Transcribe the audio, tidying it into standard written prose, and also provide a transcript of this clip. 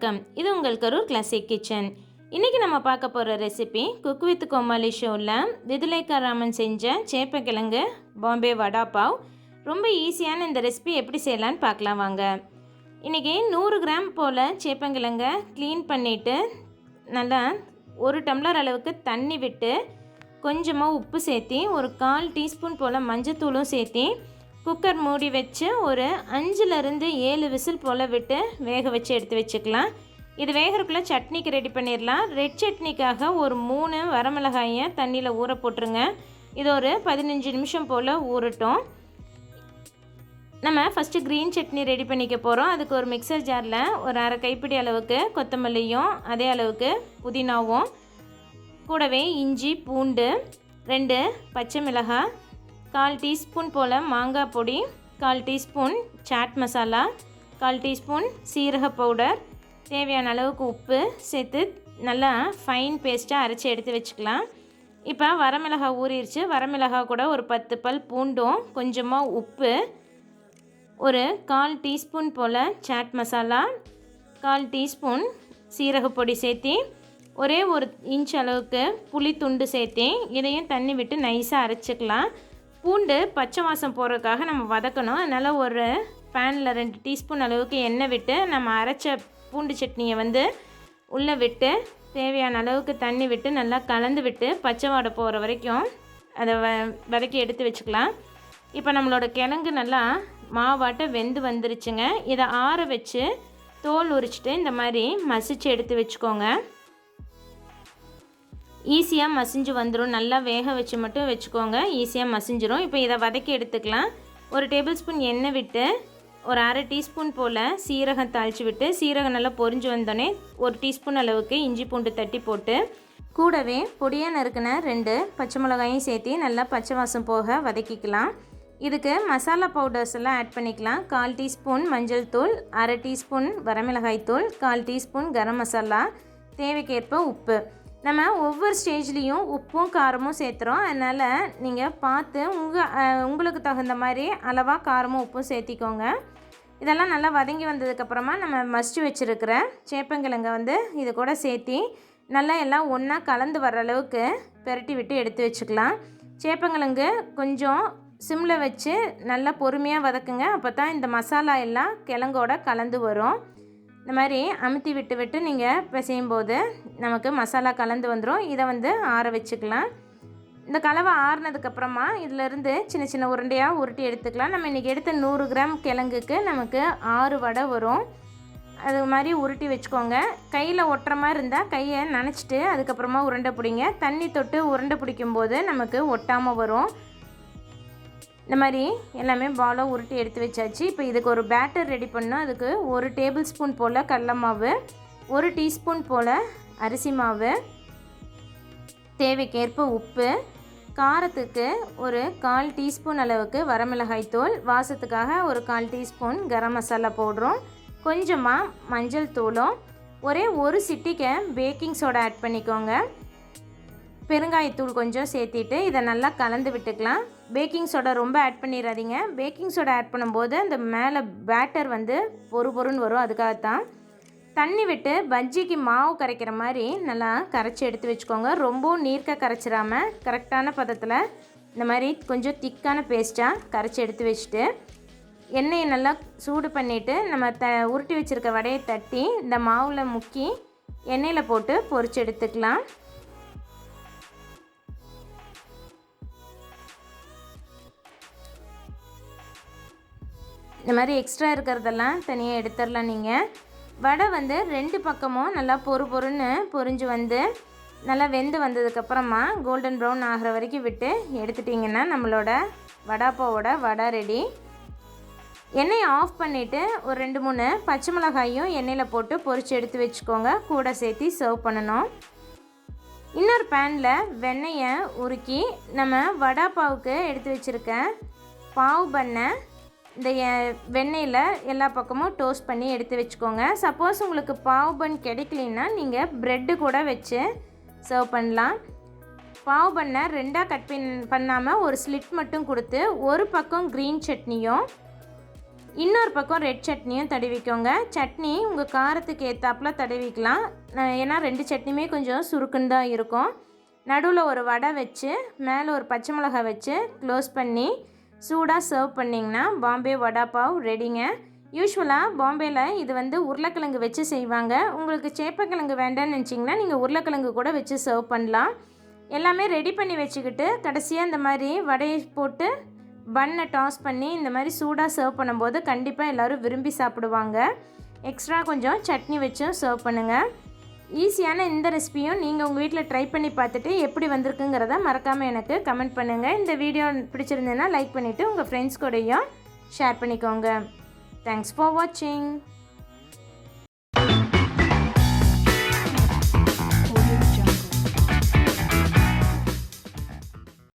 வணக்கம். இது உங்கள் கரூர் கிளாசிக் கிச்சன். இன்றைக்கி நம்ம பார்க்க போகிற ரெசிபி குக் வித் கோமாளி ஷோவில் விதுலேகா ராமன் செஞ்ச சேப்பக்கிழங்கு பாம்பே வடா பாவ். ரொம்ப ஈஸியான இந்த ரெசிபி எப்படி செய்யலான்னு பார்க்கலாம் வாங்க. இன்றைக்கி 100 கிராம் போல் சேப்பங்கிழங்கை க்ளீன் பண்ணிவிட்டு நல்லா 1 டம்ளர் அளவுக்கு தண்ணி விட்டு கொஞ்சமாக உப்பு சேர்த்தி ஒரு 1/4 டீஸ்பூன் போல் மஞ்சத்தூளும் சேர்த்தி குக்கர் மூடி வச்சு ஒரு 5-7 விசில் போல் விட்டு வேக வச்சு எடுத்து வச்சுக்கலாம். இது வேகிறதுக்குள்ளே சட்னிக்கு ரெடி பண்ணிடலாம். ரெட் சட்னிக்காக ஒரு 3 வரமிளகாயை தண்ணியில் ஊற போட்டுருங்க. இது ஒரு 15 நிமிஷம் போல் ஊறட்டும். நம்ம ஃபஸ்ட்டு க்ரீன் சட்னி ரெடி பண்ணிக்க போகிறோம். அதுக்கு ஒரு மிக்சர் ஜாரில் ஒரு அரை கைப்பிடி அளவுக்கு கொத்தமல்லியும் அதே அளவுக்கு புதினாவும் கூடவே இஞ்சி பூண்டு 2 பச்சை மிளகாய் 1/4 டீஸ்பூன் போல் மாங்காய் பொடி 1/4 டீஸ்பூன் சாட் மசாலா 1/4 டீஸ்பூன் சீரக பவுடர் தேவையான அளவுக்கு உப்பு சேர்த்து நல்லா ஃபைன் பேஸ்ட்டாக அரைச்சி எடுத்து வச்சுக்கலாம். இப்போ வரமிளகாய் ஊறிடுச்சு. வரமிளகாய் கூட ஒரு 10 பல் பூண்டும் கொஞ்சமாக உப்பு ஒரு 1/4 டீஸ்பூன் போல் சாட் மசாலா 1/4 டீஸ்பூன் சீரக பொடி சேர்த்தி ஒரே 1 இன்ச் அளவுக்கு புளி துண்டு சேர்த்தி இதையும் தண்ணி விட்டு நைஸாக அரைச்சிக்கலாம். பூண்டு பச்சை வாசம் போடுறதுக்காக நம்ம வதக்கணும். அதனால் ஒரு பேனில் 2 டீஸ்பூன் அளவுக்கு எண்ணெய் விட்டு நம்ம அரைச்ச பூண்டு சட்னியை உள்ளே விட்டு தேவையான அளவுக்கு தண்ணி விட்டு நல்லா கலந்து விட்டு பச்சை வாடை போகிற வரைக்கும் அதை வதக்கி எடுத்து வச்சுக்கலாம். இப்போ நம்மளோட கிழங்கு நல்லா மாவாட்ட வெந்து வந்துருச்சுங்க. இதை ஆற வச்சு தோல் உரிச்சிட்டு இந்த மாதிரி மசிச்சு எடுத்து வச்சுக்கோங்க. ஈஸியாக மசிஞ்சு வந்துடும். நல்லா வேக வச்சு மட்டும் வச்சுக்கோங்க, ஈஸியாக மசிஞ்சிரும். இப்போ இதை வதக்கி எடுத்துக்கலாம். ஒரு டேபிள் ஸ்பூன் எண்ணெய் விட்டு ஒரு அரை டீஸ்பூன் போல் சீரகம் தாளித்து விட்டு சீரகம் நல்லா பொரிஞ்சு வந்தோடனே 1 டீஸ்பூன் அளவுக்கு இஞ்சி பூண்டு தட்டி போட்டு கூடவே பொடியாக நறுக்கின 2 பச்சை மிளகாயும் சேர்த்து நல்லா பச்சை வாசம் போக வதக்கிக்கலாம். இதுக்கு மசாலா பவுடர்ஸ் எல்லாம் ஆட் பண்ணிக்கலாம். 1/4 டீஸ்பூன் மஞ்சள் தூள், அரை டீஸ்பூன் வரமிளகாய் தூள், 1/4 டீஸ்பூன் கரம் மசாலா, தேவைக்கேற்ப உப்பு. நம்ம ஒவ்வொரு ஸ்டேஜ்லேயும் உப்பும் காரமும் சேர்த்துறோம். அதனால் நீங்கள் பார்த்து உங்களுக்கு தகுந்த மாதிரி அளவாக காரமும் உப்பும் சேர்த்திக்கோங்க. இதெல்லாம் நல்லா வதங்கி வந்ததுக்கப்புறமா நம்ம மசிச்சு வச்சுருக்கிற சேப்பங்கிழங்கை இது கூட சேர்த்தி நல்லா எல்லாம் ஒன்றா கலந்து வர அளவுக்கு பெரட்டி விட்டு எடுத்து வச்சுக்கலாம். சேப்பங்கிழங்கு கொஞ்சம் சிம்மில் வச்சு நல்லா பொறுமையாக வதக்குங்க. அப்போ தான் இந்த மசாலா எல்லாம் கிழங்கோட கலந்து வரும். இந்த மாதிரி அமுத்தி விட்டு விட்டு நீங்கள் பிசையும் போது நமக்கு மசாலா கலந்து வந்துடும். இதை ஆற வச்சுக்கலாம். இந்த கலவை ஆறுனதுக்கப்புறமா இதிலேருந்து சின்ன சின்ன உருண்டையாக உருட்டி எடுத்துக்கலாம். நம்ம இன்றைக்கி எடுத்த 100 கிராம் கிழங்குக்கு நமக்கு 6 வடை வரும். அது மாதிரி உருட்டி வச்சுக்கோங்க. கையில் ஒட்டுற மாதிரி இருந்தால் கையை நனைச்சிட்டு அதுக்கப்புறமா உருண்டை பிடிங்க. தண்ணி தொட்டு உருண்டை பிடிக்கும்போது நமக்கு ஒட்டாமல் வரும். இந்த மாதிரி எல்லாமே பாலாக உருட்டி எடுத்து வச்சாச்சு. இப்போ இதுக்கு ஒரு பேட்டர் ரெடி பண்ணோம். அதுக்கு 1 டேபிள் ஸ்பூன் போல் கடல மாவு, 1 டீஸ்பூன் போல் அரிசி மாவு, தேவைக்கேற்ப உப்பு, காரத்துக்கு ஒரு 1/4 டீஸ்பூன் அளவுக்கு வரமிளகாய் தூள், வாசத்துக்காக ஒரு 1/4 டீஸ்பூன் கரம் மசாலா பவுடரும், கொஞ்சமாக மஞ்சள் தூளும், ஒரே 1 சிட்டிக்கை பேக்கிங் சோடா ஆட் பண்ணிக்கோங்க. பெருங்காயத்தூள் கொஞ்சம் சேர்த்திட்டு இதை நல்லா கலந்து விட்டுக்கலாம். பேக்கிங் சோடா ரொம்ப ஆட் பண்ணிடாதீங்க. பேக்கிங் சோடா ஆட் பண்ணும்போது அந்த மேலே பேட்டர் பொறுன்னு வரும். அதுக்காகத்தான் தண்ணி விட்டு பஜ்ஜிக்கு மாவு கரைக்கிற மாதிரி நல்லா கரைச்சி எடுத்து வச்சுக்கோங்க. ரொம்பவும் நீர்க்க கரைச்சிடாமல் கரெக்டான பதத்தில் இந்த மாதிரி கொஞ்சம் திக்கான பேஸ்ட்டாக கரைச்சி எடுத்து வச்சுட்டு எண்ணெயை நல்லா சூடு பண்ணிவிட்டு நம்ம உருட்டி வச்சுருக்க வடையை தட்டி இந்த மாவில் முக்கி எண்ணெயில் போட்டு பொரிச்சு எடுத்துக்கலாம். இந்த மாதிரி எக்ஸ்ட்ரா இருக்கிறதெல்லாம் தனியாக எடுத்துடலாம். நீங்கள் வடை 2 பக்கமும் நல்லா பொறுன்னு பொரிஞ்சு நல்லா வெந்து வந்ததுக்கப்புறமா கோல்டன் ப்ரௌன் ஆகிற வரைக்கும் விட்டு எடுத்துட்டிங்கன்னா நம்மளோட வடாப்பாவோட வடை ரெடி. எண்ணெயை ஆஃப் பண்ணிவிட்டு ஒரு 2-3 பச்சை மிளகாயும் எண்ணெயில் போட்டு பொரித்து எடுத்து வச்சுக்கோங்க. கூட சேர்த்து சர்வ் பண்ணணும். இன்னொரு பேனில் வெண்ணெயை உருக்கி நம்ம வடாப்பாவுக்கு எடுத்து வச்சுருக்க பாவு பண்ணை இந்த வெண்ணெயில் எல்லா பக்கமும் டோஸ்ட் பண்ணி எடுத்து வச்சுக்கோங்க. சப்போஸ் உங்களுக்கு பாவ் பன் கிடைக்கலன்னா நீங்கள் ப்ரெட்டு கூட வச்சு சர்வ் பண்ணலாம். பாவ் பண்ணை 2ஆக கட் பண்ணாமல் ஒரு ஸ்லிட் மட்டும் கொடுத்து ஒரு பக்கம் க்ரீன் சட்னியும் இன்னொரு பக்கம் ரெட் சட்னியும் தடவிக்கோங்க. சட்னி உங்கள் காரத்துக்கு ஏற்றாப்புல தடவிக்கலாம். ஏன்னா 2 சட்னியுமே கொஞ்சம் சுருக்குன்னு தான் இருக்கும். நடுவில் ஒரு வடை வச்சு மேலே ஒரு பச்சை மிளகாய் வச்சு க்ளோஸ் பண்ணி சூடாக சர்வ் பண்ணிங்கன்னா பாம்பே வடா பாவ் ரெடிங்க. யூஸ்வலாக பாம்பேயில் இது உருளைக்கிழங்கு வச்சு செய்வாங்க. உங்களுக்கு சேப்பக்கிழங்கு வேண்டான்னு நினச்சிங்கன்னா நீங்கள் உருளைக்கிழங்கு கூட வச்சு சர்வ் பண்ணலாம். எல்லாமே ரெடி பண்ணி வச்சுக்கிட்டு கடைசியாக இந்த மாதிரி வடையை போட்டு பன்னை டாஸ் பண்ணி இந்த மாதிரி சூடாக சர்வ் பண்ணும்போது கண்டிப்பாக எல்லோரும் விரும்பி சாப்பிடுவாங்க. எக்ஸ்ட்ரா கொஞ்சம் சட்னி வச்சும் சர்வ் பண்ணுங்கள். ஈஸியான இந்த ரெசிபியும் நீங்கள் உங்கள் வீட்டில் ட்ரை பண்ணி பார்த்துட்டு எப்படி வந்திருக்குங்கிறத மறக்காமல் எனக்கு கமெண்ட் பண்ணுங்கள். இந்த வீடியோ பிடிச்சிருந்ததுன்னா லைக் பண்ணிவிட்டு உங்கள் ஃப்ரெண்ட்ஸ் கூடயும் ஷேர் பண்ணிக்கோங்க. தேங்க்ஸ் ஃபார் வாட்சிங்.